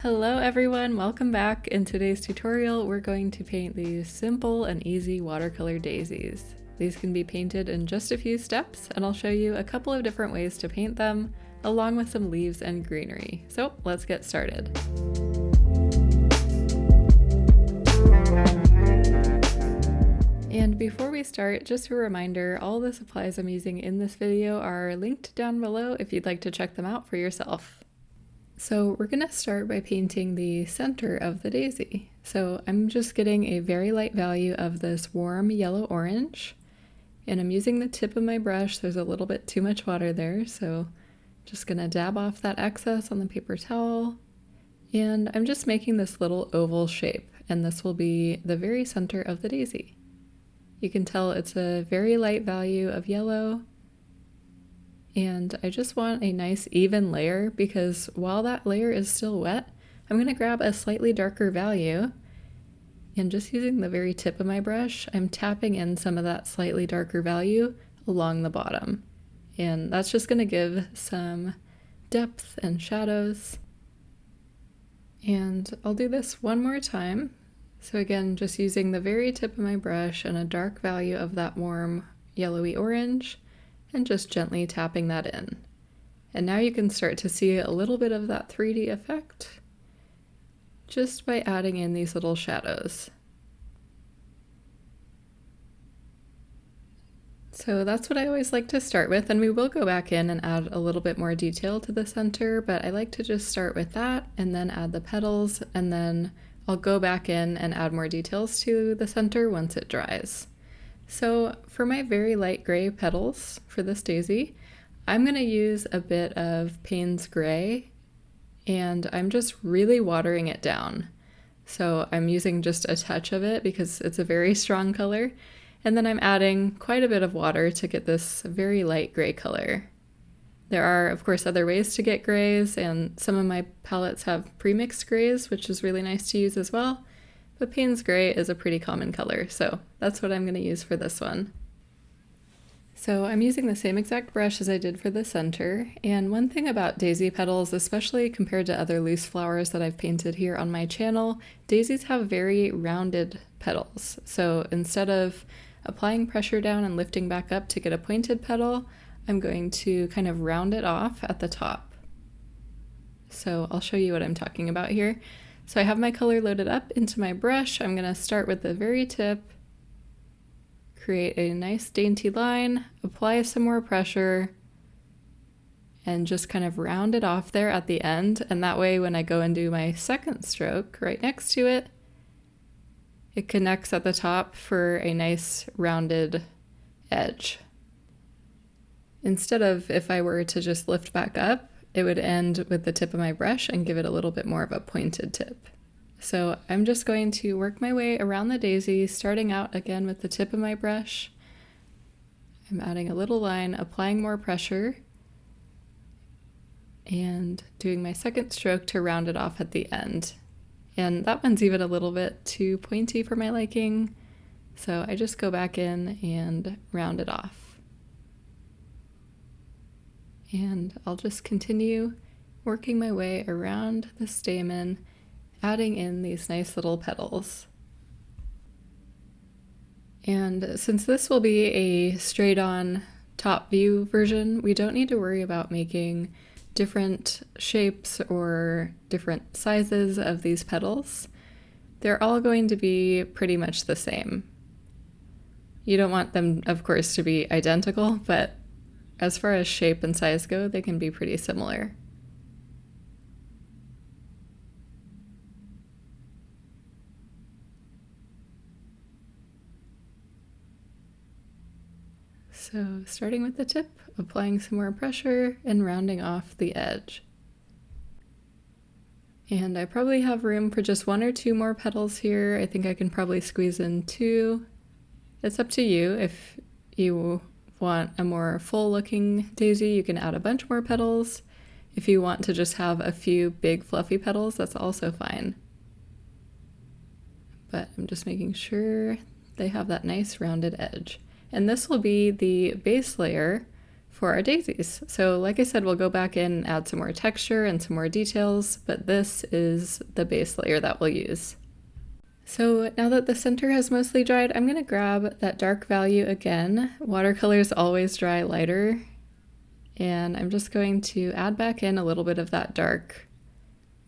Hello everyone, welcome back. In today's tutorial, we're going to paint these simple and easy watercolor daisies. These can be painted in just a few steps, and I'll show you a couple of different ways to paint them, along with some leaves and greenery. So let's get started. And before we start, just a reminder, all the supplies I'm using in this video are linked down below if you'd like to check them out for yourself. So we're going to start by painting the center of the daisy. So I'm just getting a very light value of this warm yellow-orange, and I'm using the tip of my brush. There's a little bit too much water there, so just going to dab off that excess on the paper towel. And I'm just making this little oval shape, and this will be the very center of the daisy. You can tell it's a very light value of yellow. And I just want a nice even layer because while that layer is still wet, I'm going to grab a slightly darker value and just using the very tip of my brush, I'm tapping in some of that slightly darker value along the bottom. And that's just going to give some depth and shadows. And I'll do this one more time. So again, just using the very tip of my brush and a dark value of that warm yellowy orange, and just gently tapping that in. And now you can start to see a little bit of that 3D effect just by adding in these little shadows. So that's what I always like to start with, and we will go back in and add a little bit more detail to the center, but I like to just start with that and then add the petals, and then I'll go back in and add more details to the center once it dries. So for my very light gray petals for this daisy, I'm going to use a bit of Payne's Gray, and I'm just really watering it down. So I'm using just a touch of it because it's a very strong color, and then I'm adding quite a bit of water to get this very light gray color. There are, of course, other ways to get grays, and some of my palettes have pre-mixed grays, which is really nice to use as well. But Payne's Gray is a pretty common color, so that's what I'm going to use for this one. So I'm using the same exact brush as I did for the center, and one thing about daisy petals, especially compared to other loose flowers that I've painted here on my channel, daisies have very rounded petals. So instead of applying pressure down and lifting back up to get a pointed petal, I'm going to kind of round it off at the top. So I'll show you what I'm talking about here. So I have my color loaded up into my brush. I'm going to start with the very tip, create a nice dainty line, apply some more pressure, and just kind of round it off there at the end. And that way when I go and do my second stroke right next to it, it connects at the top for a nice rounded edge. Instead of if I were to just lift back up, it would end with the tip of my brush and give it a little bit more of a pointed tip. So I'm just going to work my way around the daisy, starting out again with the tip of my brush. I'm adding a little line, applying more pressure, and doing my second stroke to round it off at the end. And that one's even a little bit too pointy for my liking, so I just go back in and round it off. And I'll just continue working my way around the stamen, adding in these nice little petals. And since this will be a straight-on top view version, we don't need to worry about making different shapes or different sizes of these petals. They're all going to be pretty much the same. You don't want them, of course, to be identical, but as far as shape and size go, they can be pretty similar. So starting with the tip, applying some more pressure, and rounding off the edge. And I probably have room for just one or two more petals here. I think I can probably squeeze in two. It's up to you. If you want a more full looking daisy, you can add a bunch more petals. If you want to just have a few big fluffy petals, that's also fine. But I'm just making sure they have that nice rounded edge. And this will be the base layer for our daisies. So like I said, we'll go back in and add some more texture and some more details, but this is the base layer that we'll use. So now that the center has mostly dried, I'm gonna grab that dark value again. Watercolors always dry lighter, and I'm just going to add back in a little bit of that dark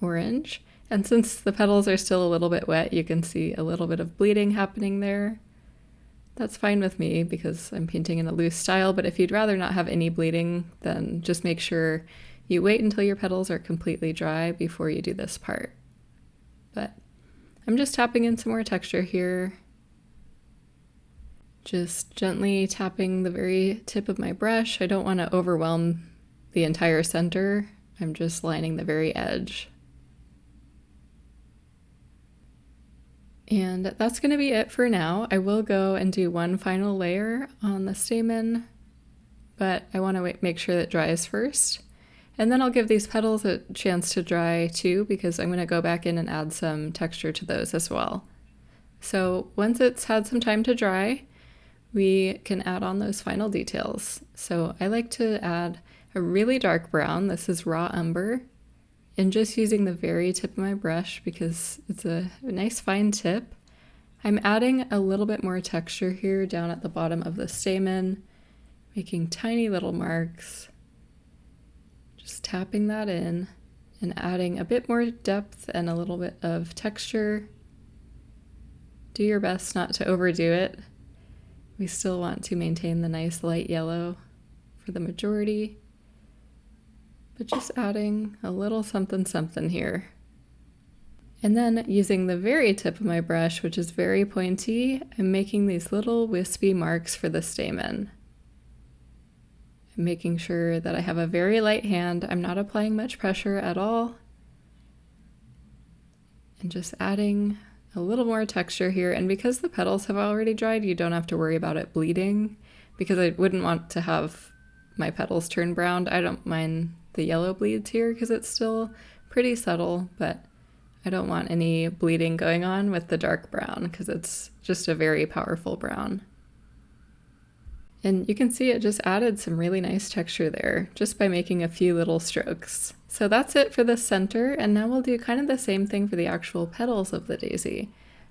orange. And since the petals are still a little bit wet, you can see a little bit of bleeding happening there. That's fine with me because I'm painting in a loose style, but if you'd rather not have any bleeding, then just make sure you wait until your petals are completely dry before you do this part. But I'm just tapping in some more texture here. Just gently tapping the very tip of my brush. I don't want to overwhelm the entire center. I'm just lining the very edge. And that's going to be it for now. I will go and do one final layer on the stamen, but I want to make sure that dries first. And then I'll give these petals a chance to dry too, because I'm going to go back in and add some texture to those as well. So once it's had some time to dry, we can add on those final details. So I like to add a really dark brown. This is raw umber. And just using the very tip of my brush because it's a nice fine tip, I'm adding a little bit more texture here down at the bottom of the stamen, making tiny little marks, just tapping that in and adding a bit more depth and a little bit of texture. Do your best not to overdo it. We still want to maintain the nice light yellow for the majority. But just adding a little something something here. And then using the very tip of my brush, which is very pointy, I'm making these little wispy marks for the stamen. I'm making sure that I have a very light hand. I'm not applying much pressure at all. And just adding a little more texture here. And because the petals have already dried, you don't have to worry about it bleeding, because I wouldn't want to have my petals turn brown. I don't mind the yellow bleeds here because it's still pretty subtle, but I don't want any bleeding going on with the dark brown because it's just a very powerful brown. And you can see it just added some really nice texture there just by making a few little strokes. So that's it for the center, and now we'll do kind of the same thing for the actual petals of the daisy.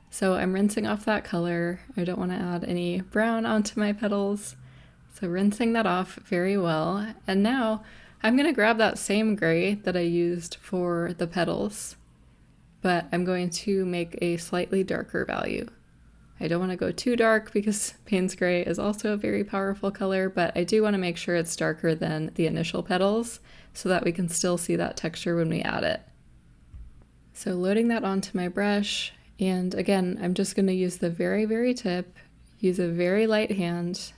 So I'm rinsing off that color. I don't want to add any brown onto my petals. So rinsing that off very well. And now I'm going to grab that same gray that I used for the petals, but I'm going to make a slightly darker value. I don't want to go too dark because Payne's gray is also a very powerful color, but I do want to make sure it's darker than the initial petals so that we can still see that texture when we add it. So loading that onto my brush, and again, I'm just going to use the very, very tip, use a very light hand,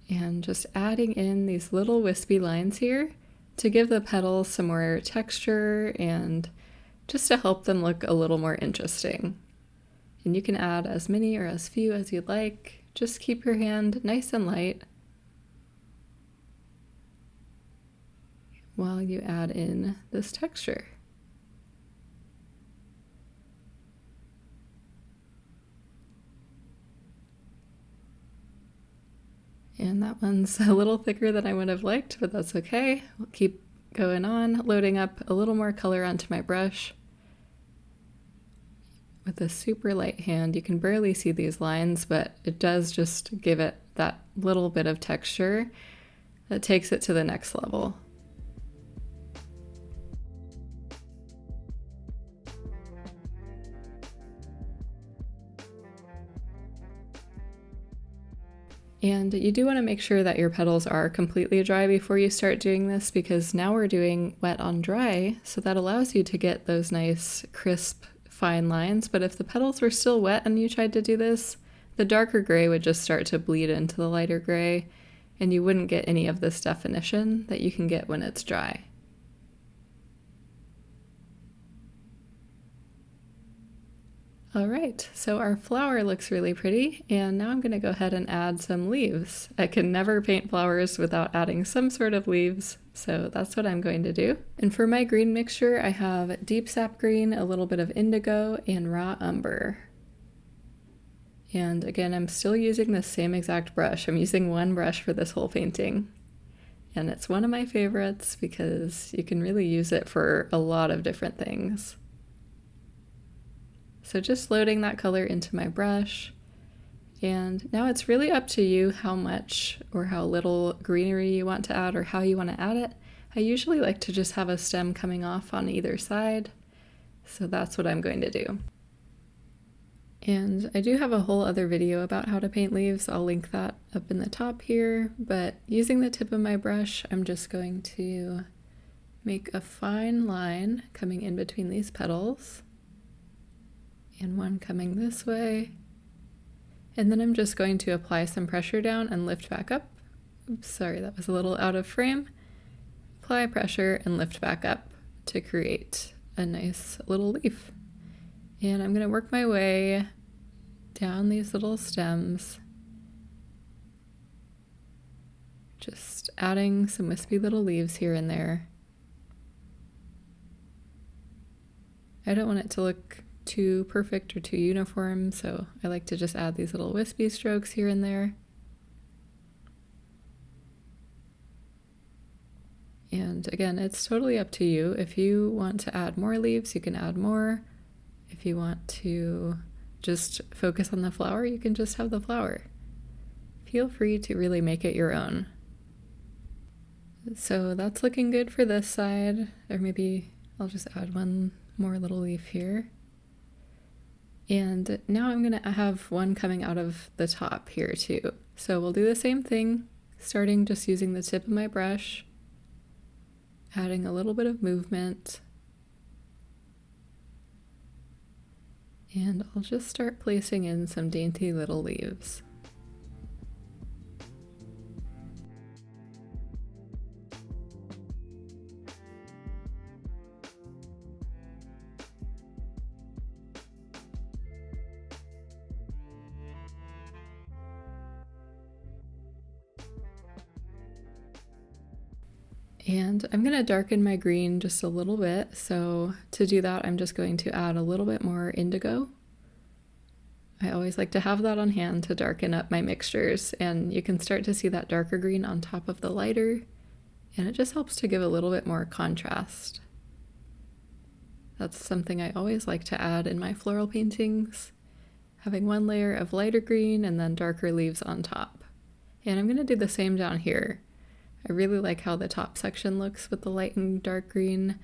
and just adding in these little wispy lines here to give the petals some more texture and just to help them look a little more interesting. And you can add as many or as few as you'd like. Just keep your hand nice and light while you add in this texture. And that one's a little thicker than I would have liked, but that's okay. We'll keep going on, loading up a little more color onto my brush. With a super light hand, you can barely see these lines, but it does just give it that little bit of texture that takes it to the next level. And you do want to make sure that your petals are completely dry before you start doing this, because now we're doing wet on dry, so that allows you to get those nice crisp fine lines. But if the petals were still wet and you tried to do this, the darker gray would just start to bleed into the lighter gray, and you wouldn't get any of this definition that you can get when it's dry. All right, so our flower looks really pretty, and now I'm going to go ahead and add some leaves. I can never paint flowers without adding some sort of leaves, so that's what I'm going to do. And for my green mixture, I have deep sap green, a little bit of indigo, and raw umber. And again, I'm still using the same exact brush. I'm using one brush for this whole painting. And it's one of my favorites because you can really use it for a lot of different things. So just loading that color into my brush. And now it's really up to you how much or how little greenery you want to add or how you want to add it. I usually like to just have a stem coming off on either side. So that's what I'm going to do. And I do have a whole other video about how to paint leaves. I'll link that up in the top here, but using the tip of my brush, I'm just going to make a fine line coming in between these petals and one coming this way. And then I'm just going to apply some pressure down and lift back up. Oops, sorry, that was a little out of frame. Apply pressure and lift back up to create a nice little leaf. And I'm going to work my way down these little stems, just adding some wispy little leaves here and there. I don't want it to look too perfect or too uniform, so I like to just add these little wispy strokes here and there. And again, it's totally up to you. If you want to add more leaves, you can add more. If you want to just focus on the flower, you can just have the flower. Feel free to really make it your own. So that's looking good for this side, or maybe I'll just add one more little leaf here. And now I'm going to have one coming out of the top here too. So we'll do the same thing, starting just using the tip of my brush, adding a little bit of movement. And I'll just start placing in some dainty little leaves. And I'm going to darken my green just a little bit. So to do that, I'm just going to add a little bit more indigo. I always like to have that on hand to darken up my mixtures, and you can start to see that darker green on top of the lighter, and it just helps to give a little bit more contrast. That's something I always like to add in my floral paintings, having one layer of lighter green and then darker leaves on top. And I'm going to do the same down here. I really like how the top section looks with the light and dark green.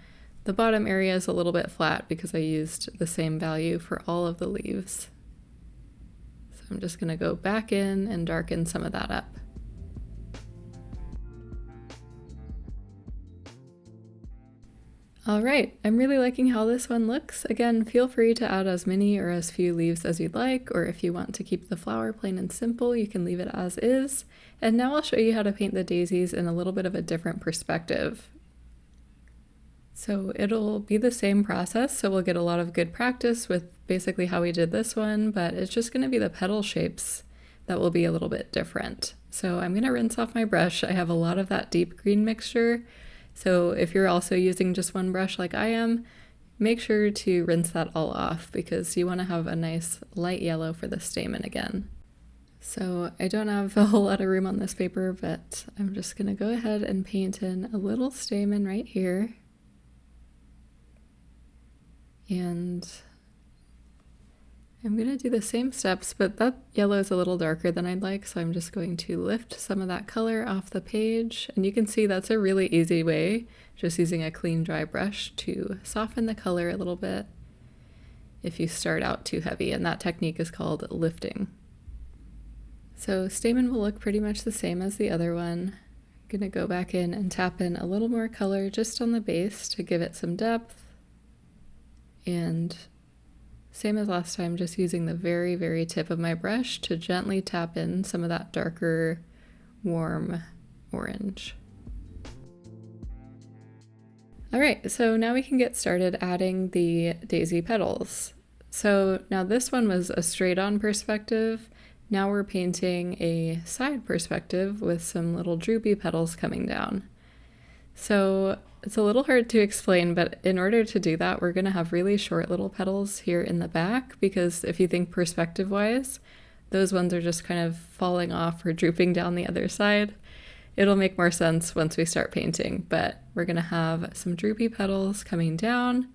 The bottom area is a little bit flat because I used the same value for all of the leaves. So I'm just going to go back in and darken some of that up. All right, I'm really liking how this one looks. Again, feel free to add as many or as few leaves as you'd like, or if you want to keep the flower plain and simple, you can leave it as is. And now I'll show you how to paint the daisies in a little bit of a different perspective. So it'll be the same process, so we'll get a lot of good practice with basically how we did this one, but it's just going to be the petal shapes that will be a little bit different. So I'm going to rinse off my brush. I have a lot of that deep green mixture. So if you're also using just one brush like I am, make sure to rinse that all off because you want to have a nice light yellow for the stamen again. So I don't have a whole lot of room on this paper, but I'm just going to go ahead and paint in a little stamen right here. And I'm going to do the same steps, but that yellow is a little darker than I'd like, so I'm just going to lift some of that color off the page. And you can see that's a really easy way, just using a clean dry brush to soften the color a little bit if you start out too heavy, and that technique is called lifting. So stamen will look pretty much the same as the other one. I'm going to go back in and tap in a little more color just on the base to give it some depth. And same as last time, just using the very, very tip of my brush to gently tap in some of that darker, warm orange. All right, so now we can get started adding the daisy petals. So now this one was a straight-on perspective. Now we're painting a side perspective with some little droopy petals coming down. So it's a little hard to explain, but in order to do that, we're going to have really short little petals here in the back, because if you think perspective-wise, those ones are just kind of falling off or drooping down the other side. It'll make more sense once we start painting, but we're gonna have some droopy petals coming down.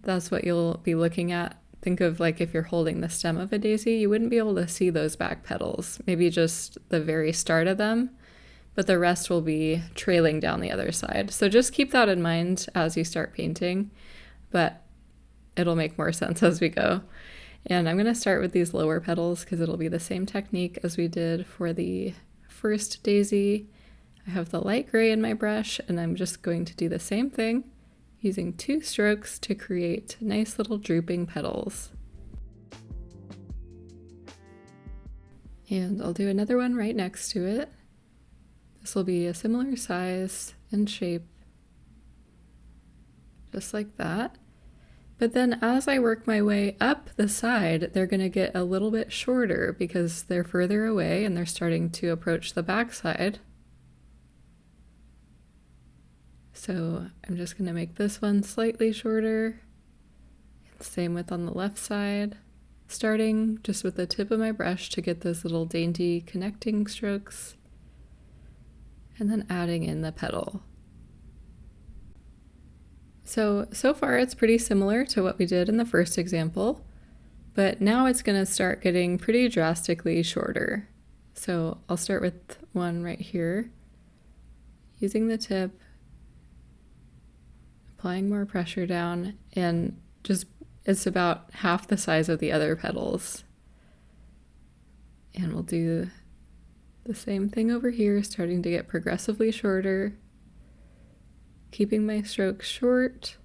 That's what you'll be looking at. Think of like if you're holding the stem of a daisy, you wouldn't be able to see those back petals, maybe just the very start of them, but the rest will be trailing down the other side. So just keep that in mind as you start painting, but it'll make more sense as we go. And I'm gonna start with these lower petals because it'll be the same technique as we did for the first daisy. I have the light gray in my brush, and I'm just going to do the same thing, using 2 strokes to create nice little drooping petals. And I'll do another one right next to it. This will be a similar size and shape, just like that. But then as I work my way up the side, they're going to get a little bit shorter because they're further away and they're starting to approach the back side. So I'm just going to make this one slightly shorter. Same with on the left side, starting just with the tip of my brush to get those little dainty connecting strokes, and then adding in the petal. So far it's pretty similar to what we did in the first example, but now it's going to start getting pretty drastically shorter. So I'll start with one right here, using the tip, applying more pressure down, and just it's about half the size of the other petals. And we'll do the same thing over here, starting to get progressively shorter, keeping my strokes short.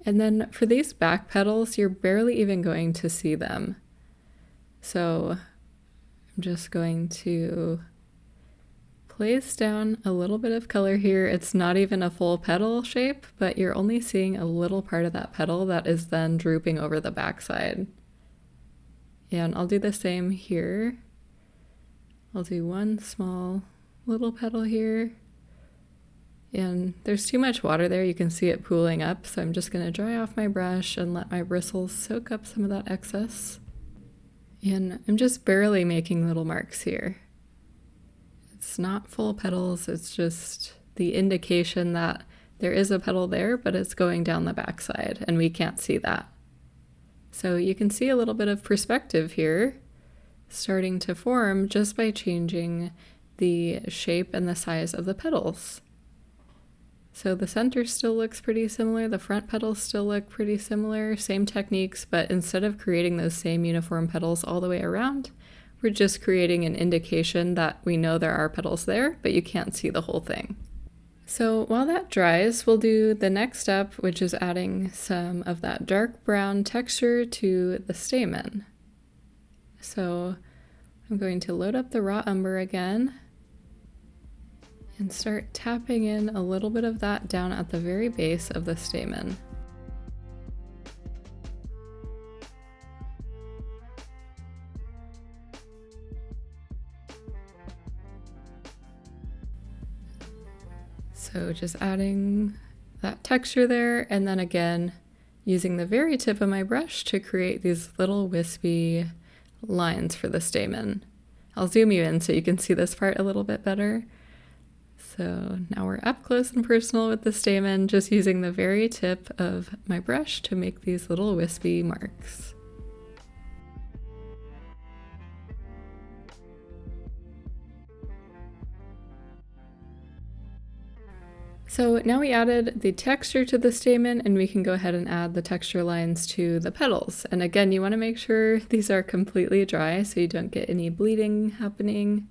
And then for these back petals, you're barely even going to see them. So I'm just going to place down a little bit of color here. It's not even a full petal shape, but you're only seeing a little part of that petal that is then drooping over the backside. And I'll do the same here. I'll do one small little petal here. And there's too much water there, you can see it pooling up, so I'm just going to dry off my brush and let my bristles soak up some of that excess. And I'm just barely making little marks here. It's not full petals, it's just the indication that there is a petal there, but it's going down the backside and we can't see that. So you can see a little bit of perspective here starting to form just by changing the shape and the size of the petals. So the center still looks pretty similar, the front petals still look pretty similar, same techniques, but instead of creating those same uniform petals all the way around, we're just creating an indication that we know there are petals there, but you can't see the whole thing. So while that dries, we'll do the next step, which is adding some of that dark brown texture to the stamen. So I'm going to load up the raw umber again and start tapping in a little bit of that down at the very base of the stamen. So just adding that texture there, and then again using the very tip of my brush to create these little wispy lines for the stamen. I'll zoom you in so you can see this part a little bit better. So now we're up close and personal with the stamen, just using the very tip of my brush to make these little wispy marks. So now we added the texture to the stamen, and we can go ahead and add the texture lines to the petals. And again, you want to make sure these are completely dry so you don't get any bleeding happening.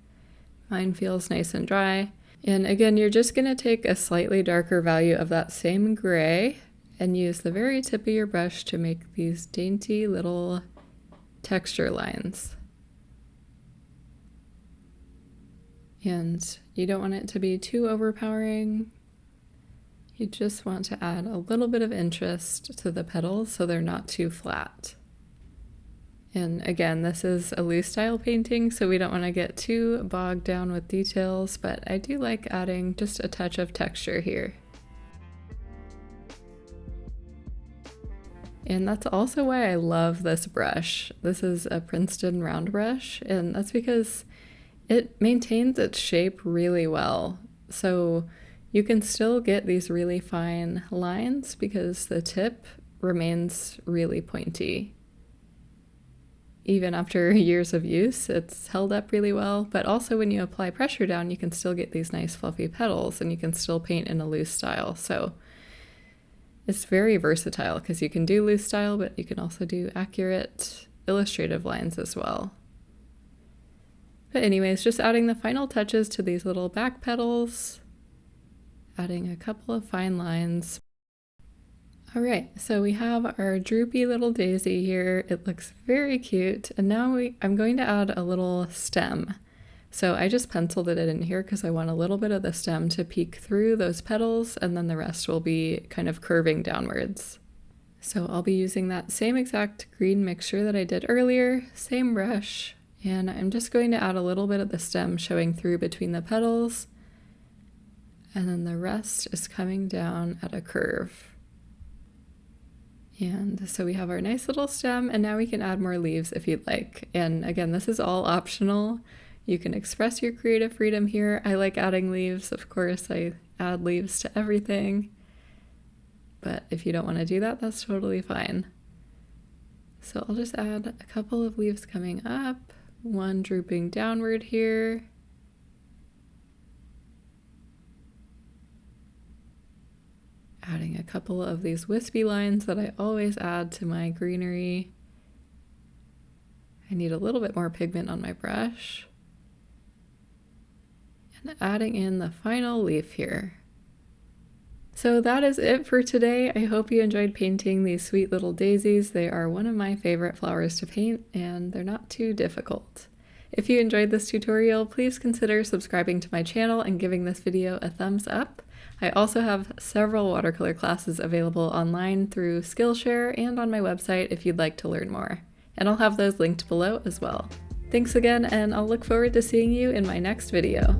Mine feels nice and dry. And again, you're just going to take a slightly darker value of that same gray and use the very tip of your brush to make these dainty little texture lines. And you don't want it to be too overpowering. You just want to add a little bit of interest to the petals so they're not too flat. And again, this is a loose style painting, so we don't want to get too bogged down with details, but I do like adding just a touch of texture here. And that's also why I love this brush. This is a Princeton round brush, and that's because It maintains its shape really well, so you can still get these really fine lines because the tip remains really pointy. Even after years of use, it's held up really well, but also when you apply pressure down, you can still get these nice fluffy petals and you can still paint in a loose style. So it's very versatile because you can do loose style, but you can also do accurate illustrative lines as well. But anyways, just adding the final touches to these little back petals, adding a couple of fine lines. All right, so we have our droopy little daisy here. It looks very cute. And now I'm going to add a little stem. So I just penciled it in here because I want a little bit of the stem to peek through those petals, and then the rest will be kind of curving downwards. So I'll be using that same exact green mixture that I did earlier, same brush, and I'm just going to add a little bit of the stem showing through between the petals, and then the rest is coming down at a curve. And so we have our nice little stem, and now we can add more leaves if you'd like. And again, this is all optional. You can express your creative freedom here. I like adding leaves, of course. I add leaves to everything. But if you don't want to do that, that's totally fine. So I'll just add a couple of leaves coming up, one drooping downward here. Adding a couple of these wispy lines that I always add to my greenery. I need a little bit more pigment on my brush. And adding in the final leaf here. So that is it for today. I hope you enjoyed painting these sweet little daisies. They are one of my favorite flowers to paint, and they're not too difficult. If you enjoyed this tutorial, please consider subscribing to my channel and giving this video a thumbs up. I also have several watercolor classes available online through Skillshare and on my website if you'd like to learn more. And I'll have those linked below as well. Thanks again, and I'll look forward to seeing you in my next video.